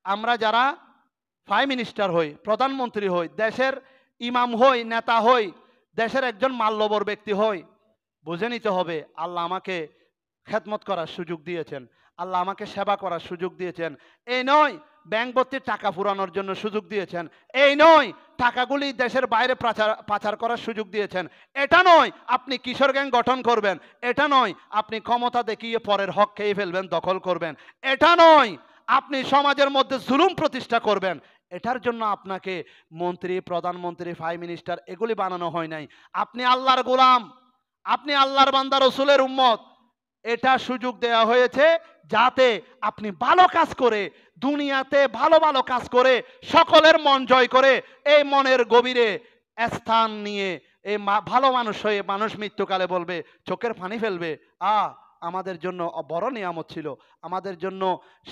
আমরা যারা prime minister হই, প্রধানমন্ত্রী হই, দেশের ইমাম হই, নেতা হই, দেশের একজন মাল্যবর ব্যক্তি হই, বুঝে নিতে হবে আল্লাহ আমাকে খেদমত করার সুযোগ দিয়েছেন, আল্লাহ আমাকে সেবা করার সুযোগ দিয়েছেন। এই নয় ব্যাংক ভর্তি টাকা ফুরানোর জন্য সুযোগ দিয়েছেন, এই নয় টাকাগুলি দেশের বাইরে পাচার করার সুযোগ দিয়েছেন, এটা নয় আপনি কিশোর গ্যাং গঠন করবেন, এটা নয় আপনি ক্ষমতা দেখিয়ে পরের হক খেয়ে ফেলবেন, দখল করবেন, এটা নয় আপনি সমাজের মধ্যে জুলুম প্রতিষ্ঠা করবেন। এটার জন্য আপনাকে মন্ত্রী, প্রধানমন্ত্রী, প্রাইম মিনিস্টার এগুলি বানানো হয় নাই। আপনি আল্লাহর গোলাম, আপনি আল্লাহর বান্দা, রসুলের উম্মত। এটা সুযোগ দেওয়া হয়েছে যাতে আপনি ভালো কাজ করে, দুনিয়াতে ভালো ভালো কাজ করে, সকলের মন জয় করে, এই মনের গভীরে স্থান নিয়ে এই ভালো মানুষ হয়ে মানুষ মৃত্যুকালে বলবে, চোখের পানি ফেলবে, আমাদের জন্য বড় নিয়ামত ছিল, আমাদের জন্য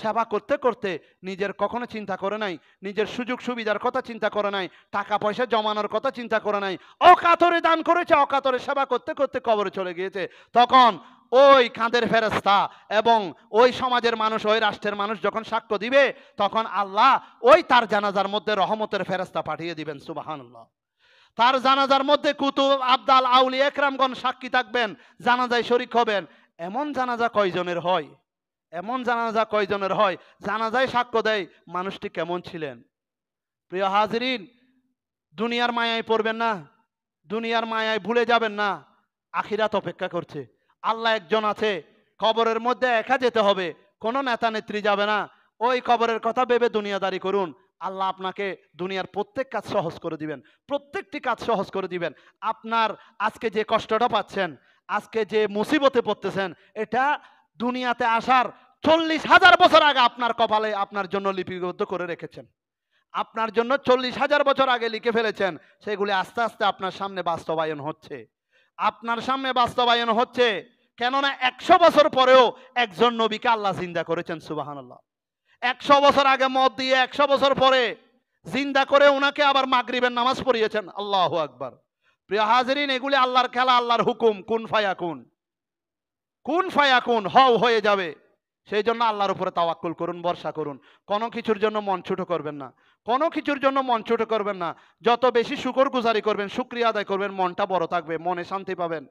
সেবা করতে করতে নিজের কখনো চিন্তা করে নাই, নিজের সুযোগ সুবিধার কথা চিন্তা করে নাই, টাকা পয়সা জমানোর কথা চিন্তা করে নাই, অকাতরে দান করেছে, অকাতরে সেবা করতে করতে কবরে চলে গিয়েছে। তখন ওই কাঁধের ফেরেশতা এবং ওই সমাজের মানুষ, ওই রাষ্ট্রের মানুষ যখন সাক্ষ্য দিবে, তখন আল্লাহ ওই তার জানাজার মধ্যে রহমতের ফেরেশতা পাঠিয়ে দিবেন। সুবহানাল্লাহ। তার জানাজার মধ্যে কুতুব, আবদাল, আউলিয়া একরামগণ সাক্ষী থাকবেন, জানাজায় শরীক হবেন। এমন জানাজা কয়জনের হয়, এমন জানাজা কয়জনের হয়, জানাজায় সাক্ষ্য দেয় মানুষটি কেমন ছিলেন। প্রিয় হাজিরিন, দুনিয়ার মায়ায় পড়বেন না, দুনিয়ার মায়ায় ভুলে যাবেন না, আখিরাত অপেক্ষা করছে। আল্লাহ একজন আছে, কবরের মধ্যে একা যেতে হবে, কোনো নেতা নেত্রী যাবে না। ওই কবরের কথা ভেবে দুনিয়াদারি করুন, আল্লাহ আপনাকে দুনিয়ার প্রত্যেক কাজ সহজ করে দিবেন, প্রত্যেকটি কাজ সহজ করে দিবেন। আপনার আজকে যে কষ্টটা পাচ্ছেন, আজকে যে মুসিবতে পড়তেছেন, এটা দুনিয়াতে আসার 40,000 বছর আগে আপনার কপালে আপনার জন্য লিপিবদ্ধ করে রেখেছেন, আপনার জন্য 40,000 বছর আগে লিখে ফেলেছেন। সেগুলি আস্তে আস্তে আপনার সামনে বাস্তবায়ন হচ্ছে, আপনার সামনে বাস্তবায়ন হচ্ছে। কেননা 100 বছর পরেও একজন নবীকে আল্লাহ জিন্দা করেছেন। সুবহানাল্লাহ। 100 বছর আগে মত দিয়ে 100 বছর পরে জিন্দা করে ওনাকে আবার মাগরিবের নামাজ পড়িয়েছেন। আল্লাহু আকবার। প্রিয় হাজিরিন, এগুলি আল্লাহর খেলা, আল্লাহর হুকুম, কুন ফায়াকুন, কুন ফায়াকুন, হও হয়ে যাবে। সেই জন্য আল্লাহর উপরে তাওয়াক্কুল করুন, ভরসা করুন, কোনো কিছুর জন্য মন ছোট করবেন না, কোনো কিছুর জন্য মন ছোট করবেন না। যত বেশি শুকরগুজারি করবেন, শুকরিয়া আদায় করবেন, মনটা বড় থাকবে, মনে শান্তি পাবেন।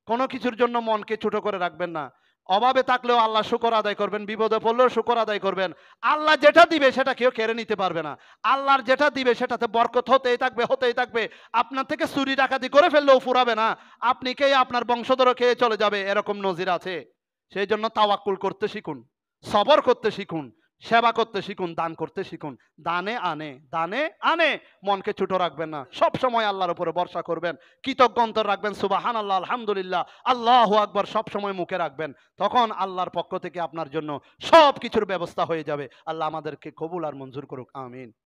কোনো কিছুর জন্য মনকে ছোট করে রাখবেন না। অভাবে থাকলেও আল্লাহ শুকর আদায় করবেন, বিপদে পড়লেও শুকর আদায় করবেন। আল্লাহ যেটা দিবে সেটা কেউ কেড়ে নিতে পারবে না। আল্লাহর যেটা দিবে সেটাতে বরকত হতেই থাকবে, হতেই থাকবে। আপনার থেকে চুরি ডাকাতি করে ফেললেও ফুরাবে না, আপনি খেয়ে আপনার বংশধর খেয়ে চলে যাবে, এরকম নজির আছে। সেই জন্য তাওয়াক্কুল করতে শিখুন, সবর করতে শিখুন, সেবা করতে শিখুন, দান করতে শিখুন। দানে আনে, দানে আনে, মনকে ছোট রাখবেন না, সব সময় আল্লাহর উপরে ভরসা করবেন, কৃতজ্ঞ অন্তর রাখবেন, সুবহানাল্লাহ, আলহামদুলিল্লাহ, আল্লাহু আকবার সব সময় মুখে রাখবেন। তখন আল্লাহর পক্ষ থেকে আপনার জন্য সব কিছুর ব্যবস্থা হয়ে যাবে। আল্লাহ আমাদেরকে কবুল আর মঞ্জুর করুক, আমিন।